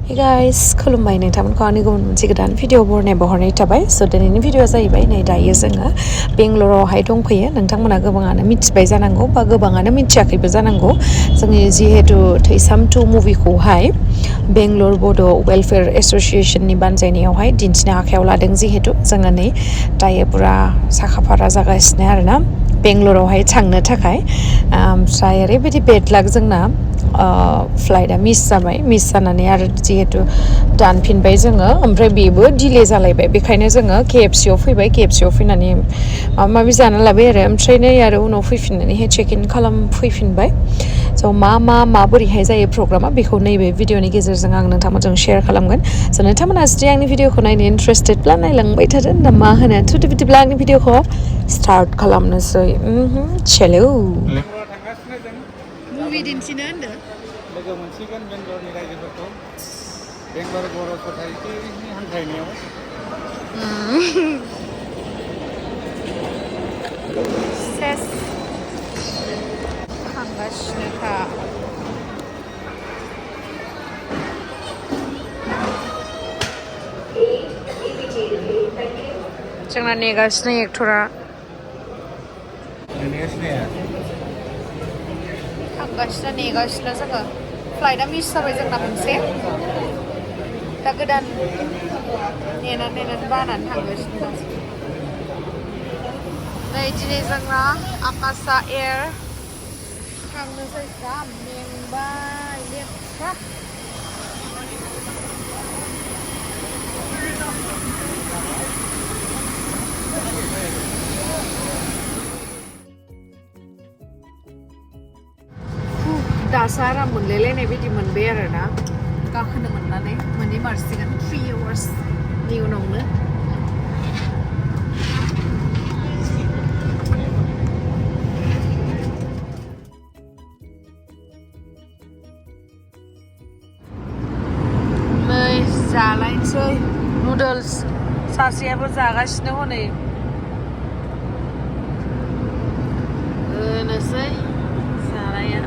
Hey guys, खुलुमबाय नोंथांमोनखौ आंनि गुबुन मोनसे गोदान भिडिअ बरनाय थाबाय स' दिनैनि भिडिअआ जाहैबाय नै दायो जोङो बेंगलरावहाय दंफैयो नोंथांमोना गोबाङानो मिथिबाय जानांगौ बा गोबाङानो मिथियाखैबो जानांगौ जोंनि जिहेतु थैसाम 2 मुभिखौहाय बेंगलर बड' वेलफेयार एस'सियेसननि बानजायनायावहाय दिन्थिनो आखायाव लादों जिहेतु जोङो नै दायो पुरा साखाफारा जागासिनो आरोना बेंगलरावहाय थांनो थाखाय ओमफ्राय ओरैबायदि बेड लाक जोंना फ्लाइटआ मिस जाबाय मिस जानानै आरो जिहेतु दानफिनबाय जोङो ओमफ्राय बेबो डिले जालायबाय बेखायनो जोङो KFC आव फैबाय KFC आव फैनानै माबा माबि जाना लाबाय आरो ओमफ्राय नै आरो उनाव फैफिननानैहाय चेक इन खालाम फैफिनबाय स' माबोरैहाय जायो प्रग्रामा बेखौ नैबे भिडिअनि गेजेरजों आं नोंथांमोनजों शेयार खालामगोन स' नोंथांमोना जुदि आंनि भिडिअखौ नायनो इन्टारेस्टेडब्ला नायलांबाय थादो ना मा होनो थुदो बिदिब्ला आंनि भिडिअखौ स्टार्ट खालामनोसै चेलौ मुभि दिन्थिनो होनदो लोगो मोनसिगोन बेंगलरनि रायजोफोरखौ बेंगलर बर' ससाइटिनि हांख्रायनायाव सेस थांगासिनोखा जोंना नेगासिनो एक्टरा थांगासिनो नेगासिनो जोङो फ्लाइटआ मिस जाबाय जोंना मोनसे दा गोदान नेनानै बानानै थांगासिनो नै दिनै जोंना आकाशा एयार थांनोसै जा मेंबाय लेफ्रा दासो आराम मोनलायलायनाय बायदि मोनबाय आरोना गाखोनो मोननानै मोनहैमारसिगोन 3 आवार्सनि उनावनो नै जालायनोसै नुडल्स सासेयाबो जागासिनो हनै होनोसै जानाया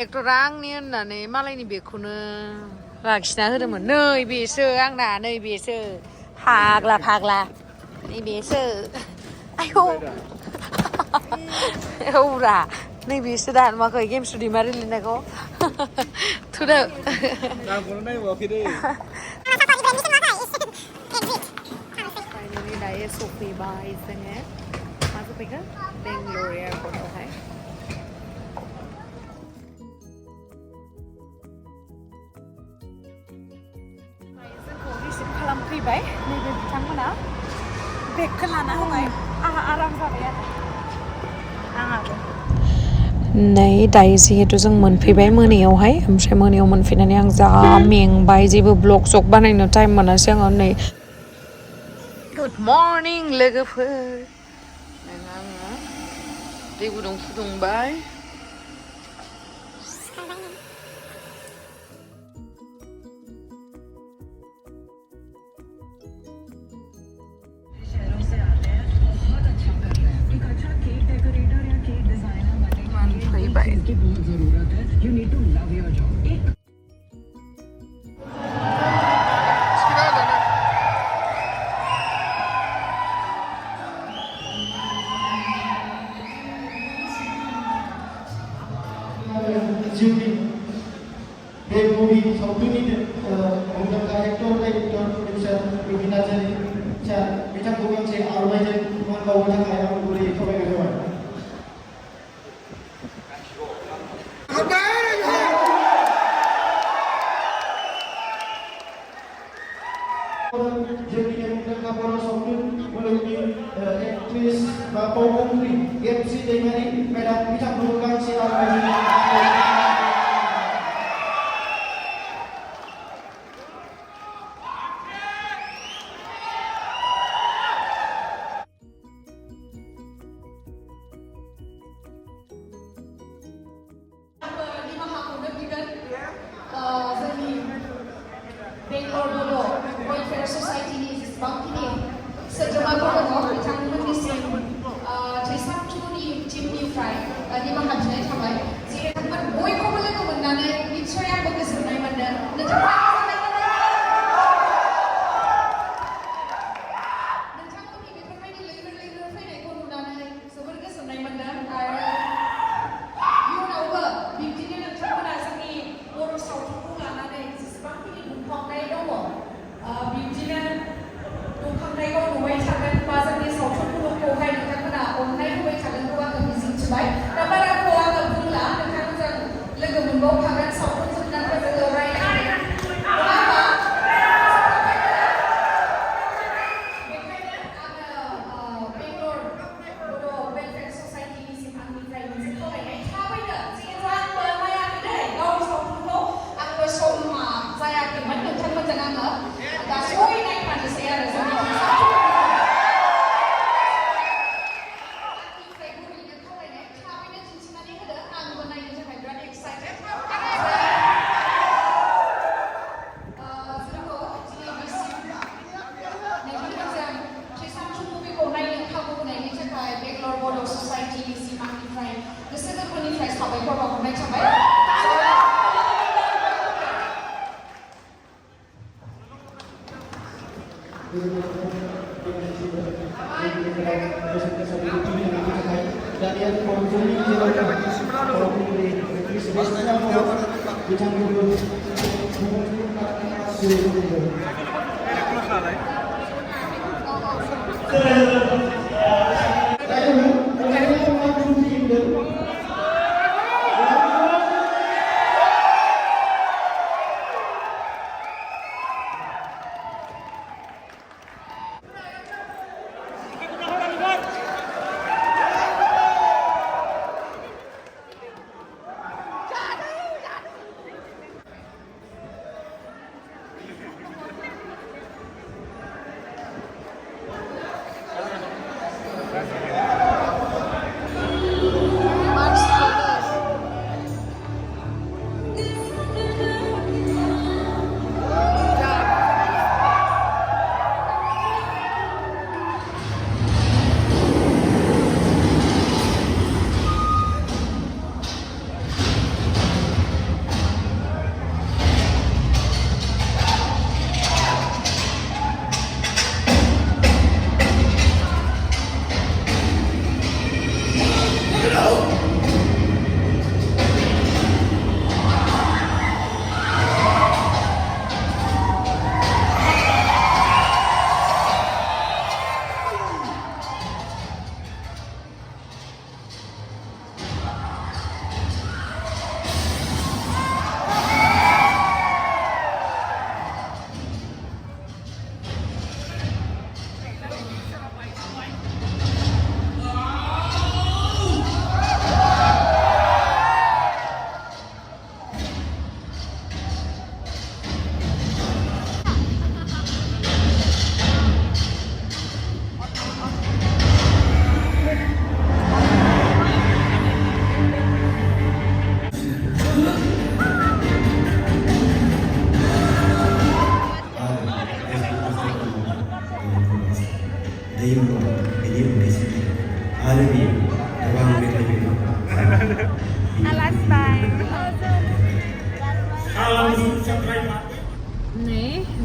एक्टरा आंनि होननानै मालायनि बेगखौनो लाखिना होदोंमोन नै बेसो आंना नै बेसो फाग्ला नै बेसो आयौ औब्रा नै बेसो दा नुवाखै गेमस्रि दैमारि लिरनायखौ थुदो फाइनालि दायो सफैबाय जोङो मा सफैखो बेंगलर एयारपर्टआवहाय खालामफैबाय नैबे बिथांमोना बेगखौ लाना होबाय आंहा आराम जाबाय आरो आंहाबो नै दायो जिहेतु जों मोनफैबाय मोनायावहाय ओमफ्राय मोनायाव मोनफैनानै आं जा मेंबाय जेबो ब्लग सग बानायनो टाइम मोनासै आङो नै गुड मर्निं लोगोफोर आङो दै गुदुं फुदुंबाय जिउनि बे मुभि सावथुननिनो मुंदांखा actor director producer Bipin Narzary sir बिथांखौ गांसे आर'नाइजों मान बावनो थाखाय आं गुरैयै खावलायनाय जाबाय जोंनि मुंदांखा बर' सावथुन मुलुगनि एक्ट्रेस बा फावखुंग्रि गेमस्रि दैमारि मेडाम बिथांखौ गांसे आर'नाइजों Bangalore Welfare Society is Bangalore. Sa Sabaikhor, bitangan ni si THWISAM 2 ni टिमनिफ्राय निमाहा बिनाय थाबाय जेरैहाय बयखौबो लोगो मोननानै निस्सय आंबो गोजोननाय मोनदों नोंथाङा नोंथांमोननि बेफोरबायदि लैहोर लैहोर फैनायखौ नुनानै जोबोर गोजोननाय मोनदों आरो इयुनावबो बिब्दिनो नोंथांमोना जोंनि बर' सावथुनखौ लानानै जेसेबांखिनि दुंखावनाय दङ बिब्दिनो दुंखांनायखौ नुबाय थागोन बा जोंनि सावथुन मुलुगखौहाय नोंथांमोना अननाय होबाय थागोनखौ आङो मिजिंथिबाय दा बारा आङो बुंला नोंथांमोनजों लोगो मोनबावखागोन सावथुन जोबनानै जोङो रायज्लायगोन नङा होमबा बेखायनो आङो बेंगलर बर' वेलफेयार ससाइटिनिसिम आंनिफ्राय मोनसे खावलायनाय थाबैनो जिहेतु आंबो नायाखै दै गावनि सावथुनखौ आंबो समा जायाखैमोन नोंथांमोनजों आङो दा जयै नायफानोसै आरो जोंनि आंनिफ्राय गुरैनो खावलायनाय थाबैनो दिन्थिनानै होदो आंबो नायनो थाखाय बिराद एक्साइटेड जोंखौ दिनैसिम नोंथांमोनजों थ्विसाम मुभिखौ नायनो खाबु होनायनि थाखाय बेंगलर बर' ससाइटिनिसिम आंनिफ्राय गोसो गोरबोनिफ्राय साबायखर बावहरनाय थाबाय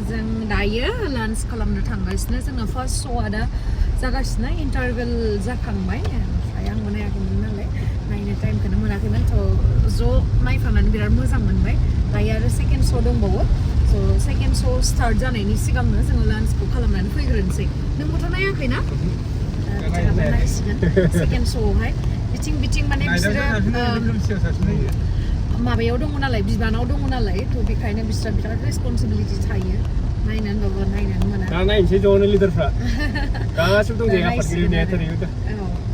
जों दायो लान्च खालामनो थांगासिनो जोंना फार्स्ट श'आ दा जागासिनो इन्टारभेल जाखांबाय ओमफ्राय आंबो नायाखैमोन नालाय नायनो टाइमखौनो मोनाखैमोन थ' ज' नायखांनानै बिराद मोजां मोनबाय दायो आरो सेकेन्ड श' दंबावो स' सेकेन्ड श' स्टार्ट जानायनि सिगांनो जोङो लान्चखौ खालामनानै फैग्रोनोसै नोंबोथ' नायाखैना बिथाङाबो नायसिगोन सेकेन्ड श'आवहाय बिथिं माने बिसोरो माबायाव दङ नालाय बिबानाव दङ नालाय थ' बेखायनो बिस्रा बिराद रेसपन्सिबिलिटि थायो नायनानैबाबो नायनानै मोना दा नायनोसै ज'नो लिडारफ्रा गासिबो दंजायो आफादगिरि नेहाथारिबो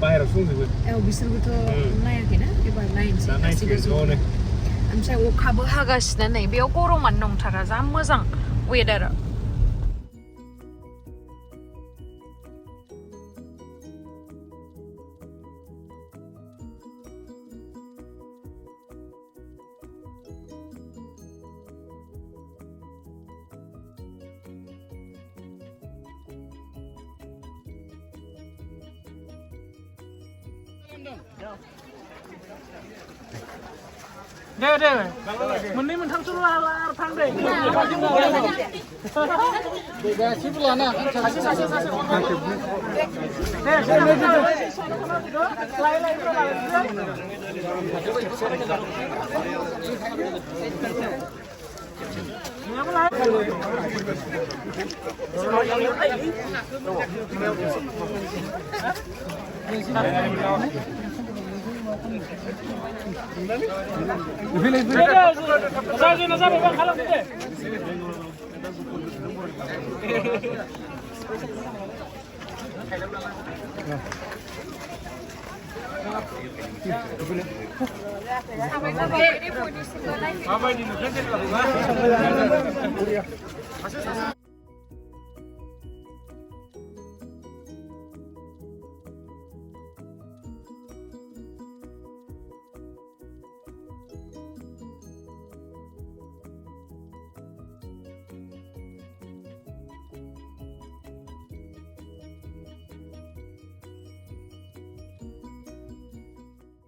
बाहेरायावसो दंजोबो औ बिसोरबोथ' नायाखैना एबार नायनोसै गासिबो ज'नो ओमफ्राय अखाबो हागासिनो नै बेयाव गरमानो नंथारा जा मोजां वेदारा दे दे मोननै मोनथामसोल' आरो थां दे गासिबो लाना सासे सासे सासे दे लाय लाय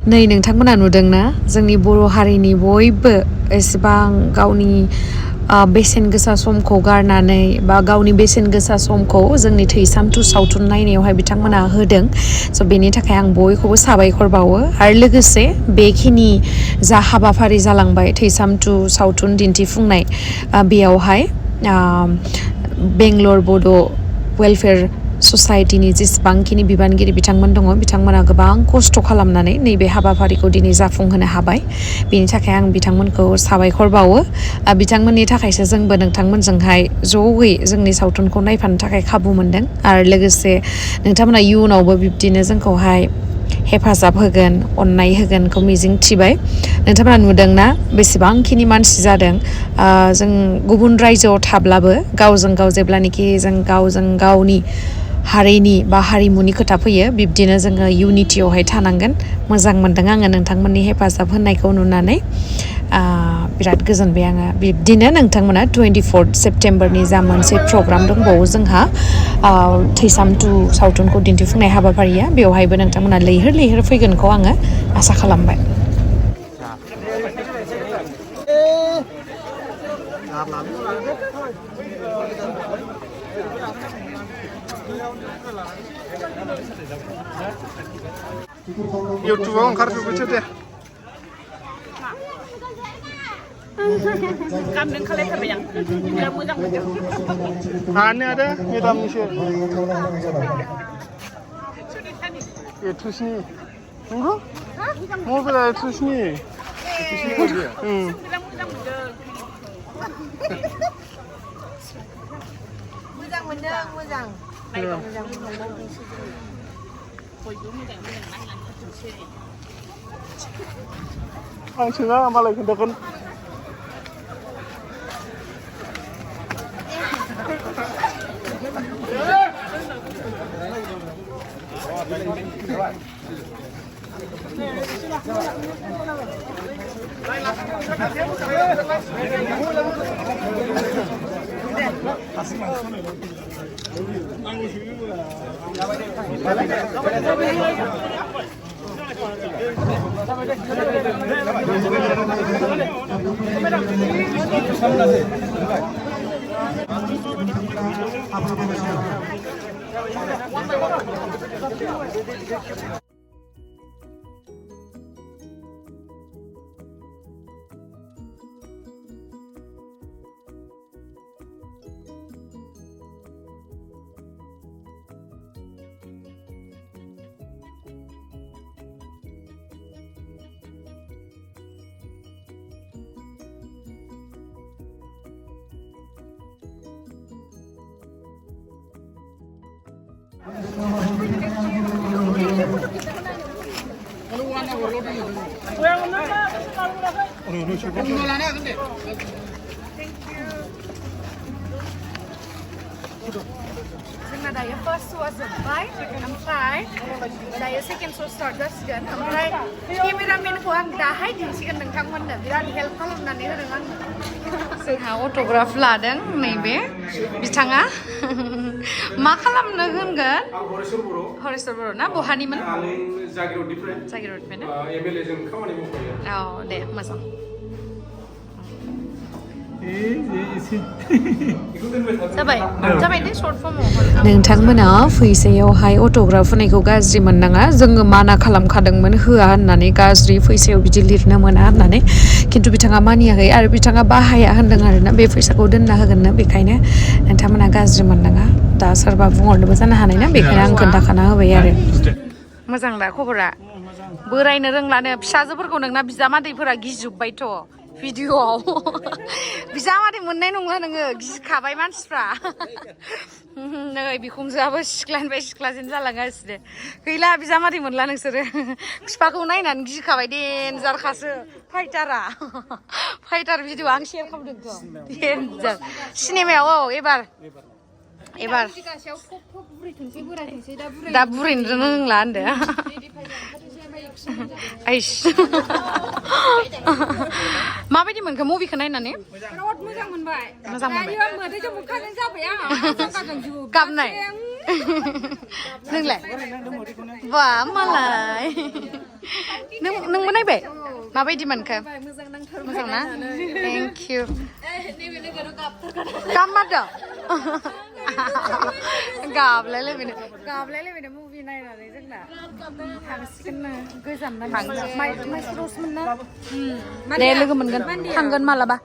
नै नोंथांमोना नुदोंना जोंनि बर' हारिनि बयबो एसेबां गावनि बेसेन गोसा समखौ गारनानै बा गावनि बेसेन गोसा समखौ जोंनि थैसाम 2 सावथुन नायनायावहाय बिथांमोना होदों स' बेनि थाखाय आं बयखौबो साबायखर बावो आरो लोगोसे बेखिनि जा हाबाफारि जालांबाय थैसाम 2 सावथुन दिन्थिफुंनाय बेयावहाय बेंगलर बड' वेलफेयार ससाइटिनि जेसेबांखिनि बिबानगिरि बिथांमोन दङ बिथांमोना गोबां खस्थ' खालामनानै नैबे हाबाफारिखौ दिनै जाफुंहोनो हाबाय बेनि थाखाय आं बिथांमोनखौ साबायखर बावो बिथांमोननि थाखायसो जोंबो नोंथांमोनजोंहाय ज'यै जोंनि सावथुनखौ नायफानो थाखाय खाबु मोनदों आरो लोगोसे नोंथांमोना इयुनावबो बिब्दिनो जोंखौहाय हेफाजाब होगोन अननाय होगोनखौ मिजिं थिबाय नोंथांमोना नुदोंना बेसेबांखिनि मानसि जादों जों गुबुन रायजोआव थाब्लाबो गावजों गाव जेब्लानाखि जों गावजों गावनि हारिनि बा हारिमुनि खोथा फैयो बिब्दिनो जोङो इउनिटियावहाय थानांगोन मोजां मोनदों आङो नोंथांमोननि हेफाजाब होनायखौ नुनानै बिराद गोजोनबाय आङो बिब्दिनो नोंथांमोना 24 सेप्टेम्बरनि जा मोनसे प्रग्राम दंबावो जोंहा थैसाम 2 सावथुनखौ दिन्थिफुंनाय हाबाफारिया बेवहायबो नोंथांमोना लैहोर लैहोर फैगोनखौ आङो आसा खालामबाय इउटुबाव ओंखारजोबबायथ' दे गानदों खालायथारबाय आं बिराद मोजां मोनदों हानो आरो मेदामनिसो एथुसनि नंगौ मबाइला एथुसनि बिराद मोजां मोनदों मोजां मोनदों मोजां बयबो मोजां नायलांसै आं सोङा मालाय खोन्थागोन जोंना दायो फार्स्ट श'आ जोब्बाय ओमफ्राय दायो सेकेन्ड श' स्टार्ट जासिगोन ओमफ्राय केमेरामेनखौ आं दाहाय दिन्थिगोन नोंथांमोननो बिराद हेल्प खालामनानै होदों आंनो जोंहा अट'ग्राफ लादों नैबे बिथाङा मा खालामनो होनगोन हरेश्वर बर' ना बहानिमोन जागिर'डनिफ्राय औ दे मोजां जाबाय दे शर्ट फर्माव नोंथांमोना फैसायावहाय अट'ग्राफ होनायखौ गाज्रि मोननाङा जोङो माना खालामखादोंमोन होआ होननानै गाज्रि फैसायाव बिदि लिरनो मोना होननानै खिन्थु बिथाङा मानियाखै आरो बिथाङा बाहाया होनदों आरोना बे फैसाखौ दोनना होगोननो बेखायनो नोंथांमोना गाज्रि मोननाङा दा सोरबा बुंहरनोबो जानो हानाय ना बेखायनो आं खोन्थाखाना होबाय आरो मोजां दा खबरा बोरायनो रोंलानो फिसाजोफोरखौ नोंना बिजामादैफोरा गिजोब्बायथ' भिडिअ'आव बिजामादै मोननाय नंला नोङो गिखाबाय मानसिफ्रा नै बिखुनजोआबो सिख्लानिफ्राय सिख्लासिन जालांगासिनो गैला बिजामादै मोनला नोंसोरो बिफाखौ नायनानै गिखाबाय देनजारखासो फाइटार भिडिअ आं शेयार खालामदोंथ' देनजार सिनेमायाव औ एबार दा बुरैनो रोंला होनदो माबायदि मोनखो मुभिखौ नायनानै बिराद मोजां मोनबाय मोजां मोनबाय मोदैजों बुखारनाय जाबाय आं गाबनाय नोंलाय बा मालाय नोंबो नायबाय माबायदि मोनखो मोजां ना थेंक इउ गाबमारदों गाबलायलायबायनो मुभि नायनानै जोंना थांसिगोननो गोजान दे लोगो मोनगोन थांगोन मालाबा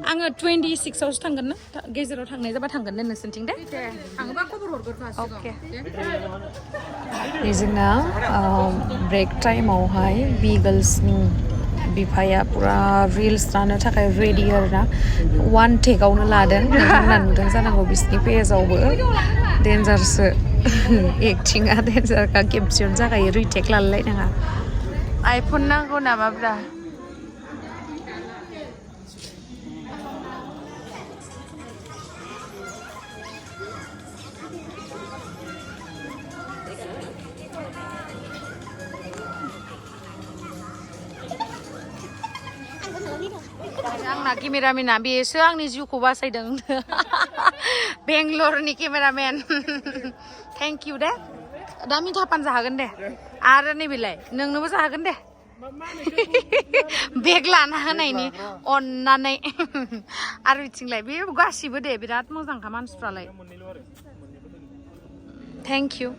आङो 26आवसो थांगोन ना गेजेराव थांनाय जाबा थांगोन दे नोंसोरनिथिं दे थाङोबा खबर हरगोन अके जोंना ब्रेक टाइमावहाय बिगोल्सनि बिफाया पुरा रिल्स लानो थाखाय रेडि आरोना 1 टेकआवनो लादों नोंथांमोना नुदों जानांगौ बिसिनि पेजावबो देन्जारसो एक्टिंआ देन्जारखा खेबसेयावनो जाखायो रिटेक लालायनाङा आइफन नांगौ नामाब्रा आंना केमेरामेना बेसो आंनि जिउखौ बासायदों बेंगलरनि केमेरामेन थेंक इउ दे दा मिथापान जाहागोन दे आरो नैबेलाय नोंनोबो जाहागोन दे बेग लाना होनायनि अननानै आरो बिथिंलाय बे गासिबो दे बिराद मोजांखा मानसिफ्रालाय थेंक इउ